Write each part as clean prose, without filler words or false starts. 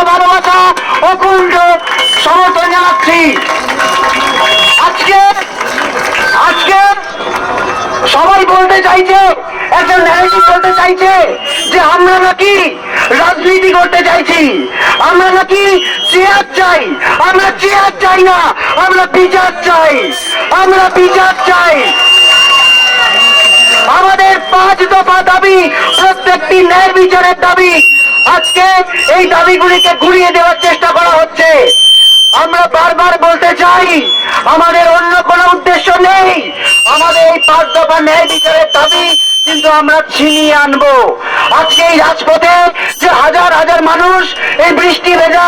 ভালোবাসা অকুণ্ঠ সমর্থন জানাচ্ছি। আজকে আজকে সবাই বলতে চাইছে, একটা ন্যারেটিভ বলতে চাইছে যে আমরা নাকি রাজনীতি করতে চাইছি, আমরা নাকি চেয়ার চাই। আমরা চেয়ার চাই না, আমরা বিচার চাই, আমরা বিচার চাই। আমাদের 5 দফা দাবি, প্রত্যেকটি ন্যায় বিচারের দাবি। আজকে এই দাবিগুলিকে ঘুরিয়ে দেওয়ার চেষ্টা করা হচ্ছে। আমরা বারবার বলতে চাই, আমাদের অন্য কোনো উদ্দেশ্য নেই। আমাদের এই 5 দফা ন্যায় বিচারের দাবি কিন্তু আমরা ছিনিয়ে আনবো। আজকে এই রাজপথে যে হাজার হাজার মানুষ এই বৃষ্টি ভেজা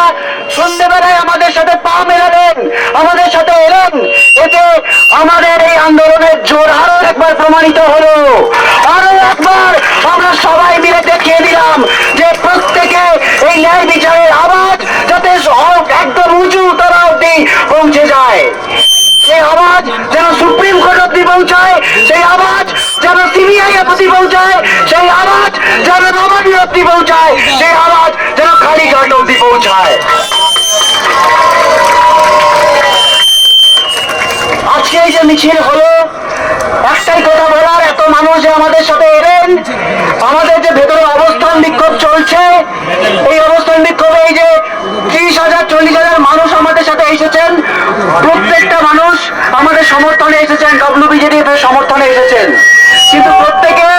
সন্ধ্যেবেলায় আমাদের সাথে পা মেলালেন, আমাদের সাথে এলেন, এতে আমাদের এই আন্দোলনের জোর আরো একবার প্রমাণিত হলো। আরো একবার আমরা সবাই মিলে দেখিয়ে দিলাম যে প্রত্যেকে এই ন্যায় বিচারের আওয়াজ যাতে একদম উঁচু তলা অব্দি পৌঁছে যায়। সেই আওয়াজ যেন সুপ্রিম কোর্ট অব্দি পৌঁছায়, সেই আওয়াজ যেন সিবিআই অব্দি পৌঁছায়, সেই আওয়াজ যেন নবান্ন অব্দি পৌঁছায়, সেই আওয়াজ যেন কালীঘাট অব্দি পৌঁছায়। আজকে এই যে মিছিল হলো, একটাই কথা বলার, এত মানুষ যে আমাদের সাথে এলেন, আমাদের যে ভেতরে অবস্থান বিক্ষোভ চলছে, এই অবস্থান বিক্ষোভে এই যে 30,000 40,000 মানুষ আমাদের সাথে এসেছেন, প্রত্যেকটা মানুষ আমাদের সমর্থনে এসেছেন, WBJDF এর সমর্থনে এসেছেন। কিন্তু প্রত্যেকে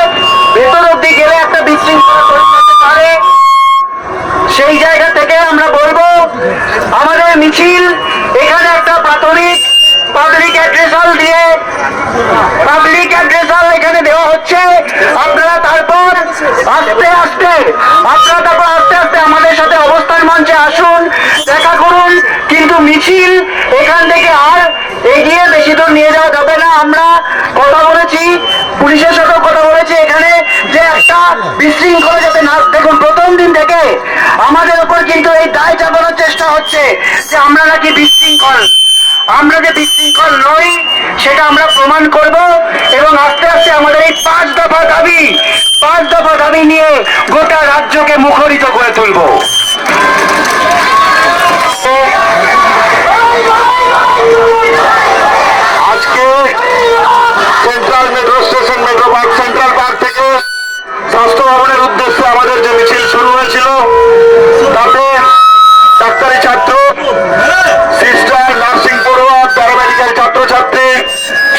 ভেতর অব্দি গেলে একটা বিশৃঙ্খলা তৈরি হতে পারে। সেই জায়গা থেকে আমরা বলবো, আমাদের মিছিল এখানে একটা পাবলিক অ্যাড্রেসাল দিয়ে এখানে দেওয়া হচ্ছে। আপনারা তারপর আস্তে আস্তে আমাদের সাথে অবস্থান মঞ্চে আসুন, দেখা করুন। কিন্তু মিছিল এখান থেকে আর এগিয়ে বেশি দূর নিয়ে যাওয়া যাবে না। আমরা কথা বলেছি, পুলিশের সাথেও কথা বলেছি এখানে, যে একটা বিশৃঙ্খলা যাতে না। দেখুন, প্রথম দিন থেকে আমাদের উপর কিন্তু এই দায় চাপানোর চেষ্টা হচ্ছে যে আমরা নাকি বিশৃঙ্খল। আমরা যে বিশৃঙ্খল নই সেটা আমরা প্রমাণ করব, এবং আস্তে আস্তে আমাদের এই 5 দফা দাবি নিয়ে গোটা রাজ্যকে মুখরিত করে তুলব। আজকে central metro station, metro park, central park থেকে স্বাস্থ্য ভবনের উদ্দেশ্যে আমাদের যে মিছিল শুরু হয়েছিল, তাতে ডাক্তারি ছাত্র, সিস্টার, নার্সিং পড়ুয়া, প্যারামেডিক্যাল ছাত্রছাত্রী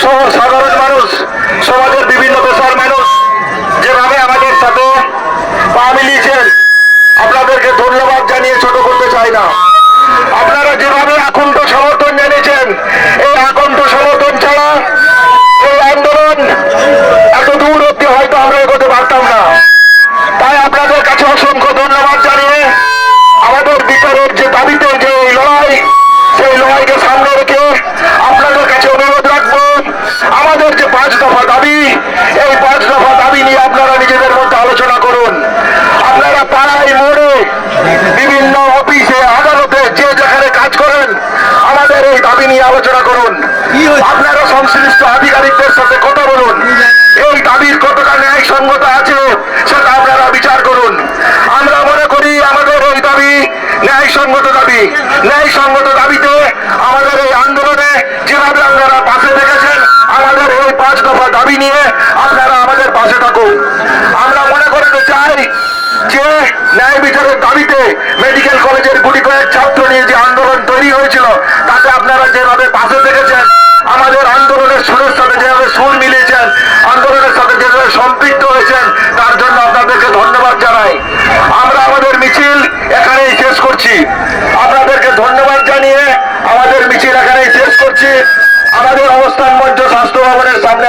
সহ সাধারণ মানুষ, সমাজের বিভিন্ন পেশার মানুষ যেভাবে আমাদের সাথে পা মিলিয়েছেন, আপনাদেরকে ধন্যবাদ জানিয়ে ছোট করতে চাই না। আপনারা যেভাবে আকণ্ঠ সমর্থন জানিয়েছেন, এই আকণ্ঠ সমর্থন ছাড়া এই আন্দোলন এত দূর অব্দি হয়তো আমরা এগোতে পারতাম না। তাই আপনাদের কাছে অসংখ্য ধন্যবাদ জানিয়ে আমাদের বিচারের যে দাবিতে যে এই লড়াই, সেই লড়াইকে সামনে রেখে আপনাদের কাছে অনুরোধ রাখবো, আমাদের যে 5 দফা দাবি, এই 5 দফা দাবি নিয়ে আপনারা নিজেদের মধ্যে আলোচনা করুন। আপনারা পাড়ায় মোড়ে, বিভিন্ন অফিসে, আদালতে, যে যেখানে কাজ করেন, আমাদের এই দাবি নিয়ে আলোচনা করুন। আপনারা সংশ্লিষ্ট আধিকারিকদের সাথে কথা বলুন, এই দাবির কতটা ন্যায়সঙ্গত আছে সেটা আপনারা বিচার করুন। আমরা মনে করি আমাদের এই দাবি ন্যায়সঙ্গত দাবি। ন্যায়সঙ্গত দাবিতে আমাদের এই আন্দোলনে যেভাবে আপনারা পাশে থেকেছেন, আমাদের এই 5 দফা দাবি নিয়ে আপনারা আমাদের পাশে থাকুন। আমরা মনে করতে চাই যে ন্যায় বিচারের দাবিতে মেডিকেল কলেজের গুটি কয়েক ছাত্র নিয়ে যে আন্দোলন তৈরি হয়েছিল, তাতে আপনারা যেভাবে পাশে থেকেছেন, আমাদের আন্দোলনের সুরের সাথে যেভাবে সুর মিলিয়েছেন, আন্দোলনের সাথে যেভাবে সম্পৃক্ত হয়েছেন, তার জন্য আপনাদেরকে ধন্যবাদ জানাই। আমরা আমাদের মিছিল এখানেই শেষ করছি। আপনাদেরকে ধন্যবাদ জানিয়ে আমাদের মিছিল এখানেই শেষ করছি। আমাদের অবস্থান মঞ্চ স্বাস্থ্য ভবনের সামনে